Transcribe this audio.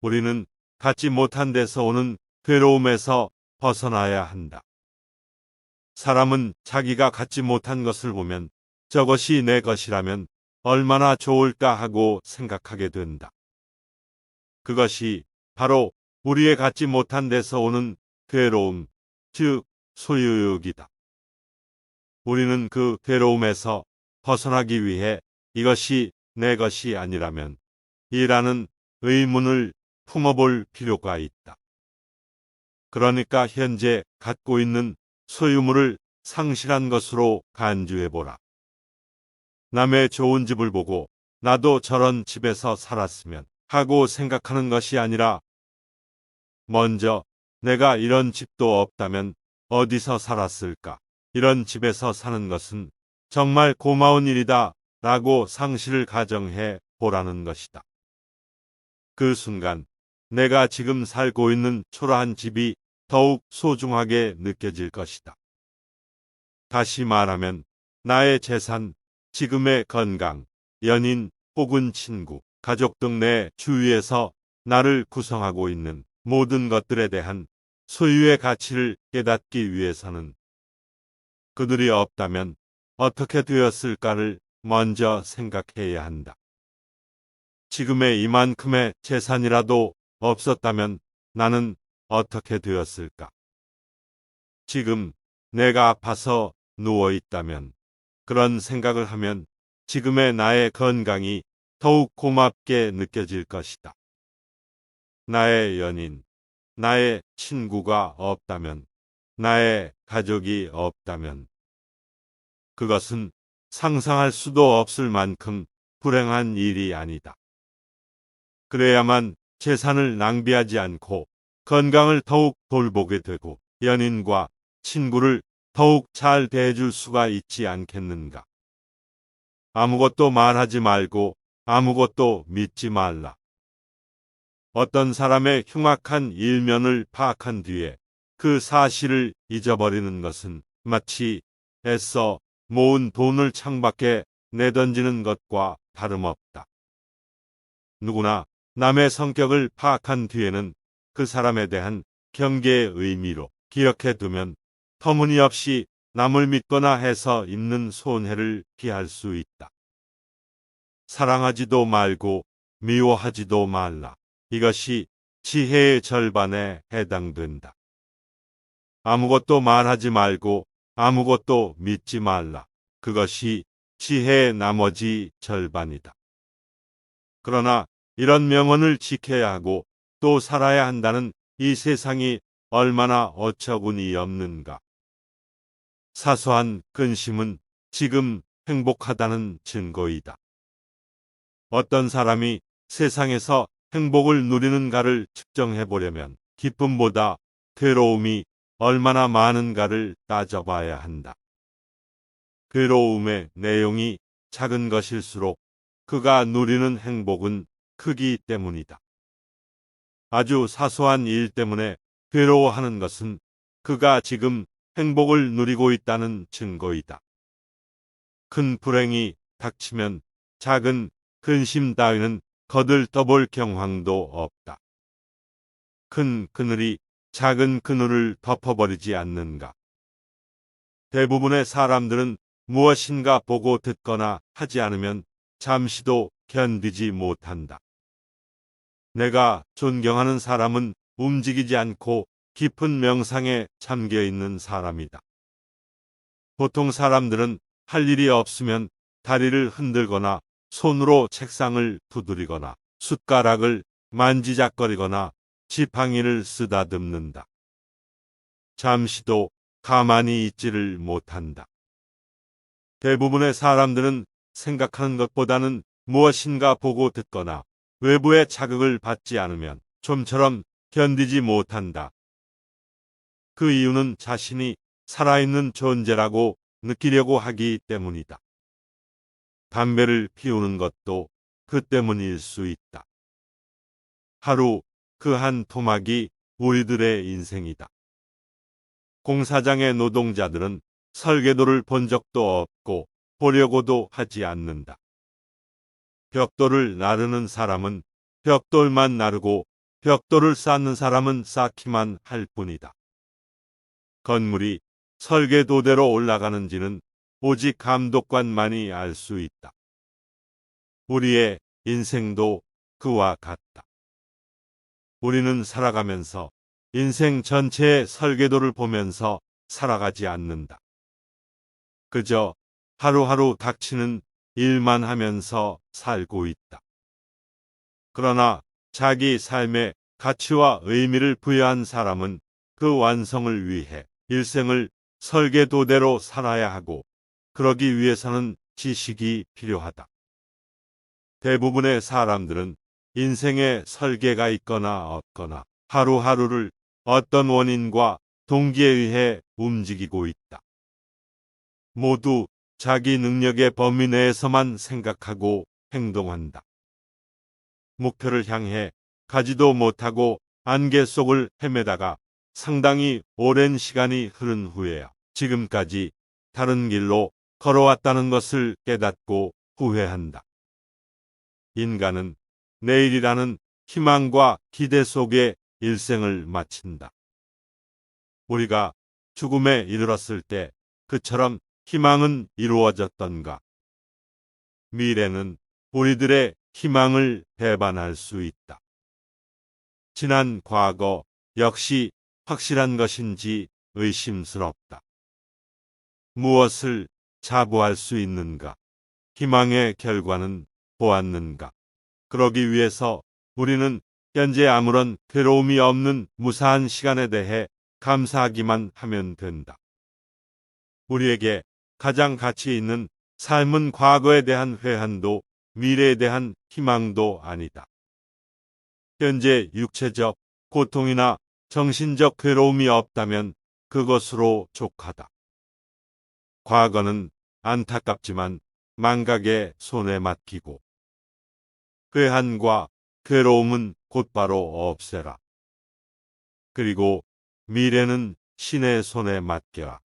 우리는 갖지 못한 데서 오는 괴로움에서 벗어나야 한다. 사람은 자기가 갖지 못한 것을 보면 저것이 내 것이라면 얼마나 좋을까 하고 생각하게 된다. 그것이 바로 우리의 갖지 못한 데서 오는 괴로움, 즉 소유욕이다. 우리는 그 괴로움에서 벗어나기 위해 이것이 내 것이 아니라면 이라는 의문을 품어볼 필요가 있다. 그러니까 현재 갖고 있는 소유물을 상실한 것으로 간주해보라. 남의 좋은 집을 보고 나도 저런 집에서 살았으면 하고 생각하는 것이 아니라 먼저 내가 이런 집도 없다면 어디서 살았을까? 이런 집에서 사는 것은 정말 고마운 일이다 라고 상실을 가정해 보라는 것이다. 그 순간 내가 지금 살고 있는 초라한 집이 더욱 소중하게 느껴질 것이다. 다시 말하면 나의 재산, 지금의 건강, 연인 혹은 친구, 가족 등 내 주위에서 나를 구성하고 있는 모든 것들에 대한 소유의 가치를 깨닫기 위해서는 그들이 없다면 어떻게 되었을까를 먼저 생각해야 한다. 지금의 이만큼의 재산이라도 없었다면 나는 어떻게 되었을까? 지금 내가 아파서 누워 있다면 그런 생각을 하면 지금의 나의 건강이 더욱 고맙게 느껴질 것이다. 나의 연인, 나의 친구가 없다면, 나의 가족이 없다면 그것은 상상할 수도 없을 만큼 불행한 일이 아니다. 그래야만 재산을 낭비하지 않고 건강을 더욱 돌보게 되고 연인과 친구를 더욱 잘 대해줄 수가 있지 않겠는가. 아무것도 말하지 말고 아무것도 믿지 말라. 어떤 사람의 흉악한 일면을 파악한 뒤에 그 사실을 잊어버리는 것은 마치 애써 모은 돈을 창밖에 내던지는 것과 다름없다. 누구나 남의 성격을 파악한 뒤에는 그 사람에 대한 경계의 의미로 기억해 두면 터무니없이 남을 믿거나 해서 입는 손해를 피할 수 있다. 사랑하지도 말고 미워하지도 말라. 이것이 지혜의 절반에 해당된다. 아무것도 말하지 말고 아무것도 믿지 말라. 그것이 지혜의 나머지 절반이다. 그러나 이런 명언을 지켜야 하고 또 살아야 한다는 이 세상이 얼마나 어처구니 없는가. 사소한 근심은 지금 행복하다는 증거이다. 어떤 사람이 세상에서 행복을 누리는가를 측정해 보려면 기쁨보다 괴로움이 얼마나 많은가를 따져봐야 한다. 괴로움의 내용이 작은 것일수록 그가 누리는 행복은 크기 때문이다. 아주 사소한 일 때문에 괴로워하는 것은 그가 지금 행복을 누리고 있다는 증거이다. 큰 불행이 닥치면 작은 근심 따위는 거들떠볼 경황도 없다. 큰 그늘이 작은 그늘을 덮어버리지 않는가. 대부분의 사람들은 무엇인가 보고 듣거나 하지 않으면 잠시도 견디지 못한다. 내가 존경하는 사람은 움직이지 않고 깊은 명상에 잠겨 있는 사람이다. 보통 사람들은 할 일이 없으면 다리를 흔들거나 손으로 책상을 두드리거나 숟가락을 만지작거리거나 지팡이를 쓰다듬는다. 잠시도 가만히 있지를 못한다. 대부분의 사람들은 생각하는 것보다는 무엇인가 보고 듣거나 외부의 자극을 받지 않으면 좀처럼 견디지 못한다. 그 이유는 자신이 살아있는 존재라고 느끼려고 하기 때문이다. 담배를 피우는 것도 그 때문일 수 있다. 하루 그 한 토막이 우리들의 인생이다. 공사장의 노동자들은 설계도를 본 적도 없고 보려고도 하지 않는다. 벽돌을 나르는 사람은 벽돌만 나르고 벽돌을 쌓는 사람은 쌓기만 할 뿐이다. 건물이 설계도대로 올라가는지는 오직 감독관만이 알 수 있다. 우리의 인생도 그와 같다. 우리는 살아가면서 인생 전체의 설계도를 보면서 살아가지 않는다. 그저 하루하루 닥치는 일만 하면서 살고 있다. 그러나 자기 삶에 가치와 의미를 부여한 사람은 그 완성을 위해 일생을 설계도대로 살아야 하고, 그러기 위해서는 지식이 필요하다. 대부분의 사람들은 인생에 설계가 있거나 없거나 하루하루를 어떤 원인과 동기에 의해 움직이고 있다. 모두 자기 능력의 범위 내에서만 생각하고 행동한다. 목표를 향해 가지도 못하고 안개 속을 헤매다가 상당히 오랜 시간이 흐른 후에야 지금까지 다른 길로 걸어왔다는 것을 깨닫고 후회한다. 인간은 내일이라는 희망과 기대 속에 일생을 마친다. 우리가 죽음에 이르렀을 때 그처럼 희망은 이루어졌던가? 미래는 우리들의 희망을 배반할 수 있다. 지난 과거 역시 확실한 것인지 의심스럽다. 무엇을 자부할 수 있는가? 희망의 결과는 보았는가? 그러기 위해서 우리는 현재 아무런 괴로움이 없는 무사한 시간에 대해 감사하기만 하면 된다. 우리에게 가장 가치 있는 삶은 과거에 대한 회한도 미래에 대한 희망도 아니다. 현재 육체적 고통이나 정신적 괴로움이 없다면 그것으로 족하다. 과거는 안타깝지만 망각의 손에 맡기고, 회한과 괴로움은 곧바로 없애라. 그리고 미래는 신의 손에 맡겨라.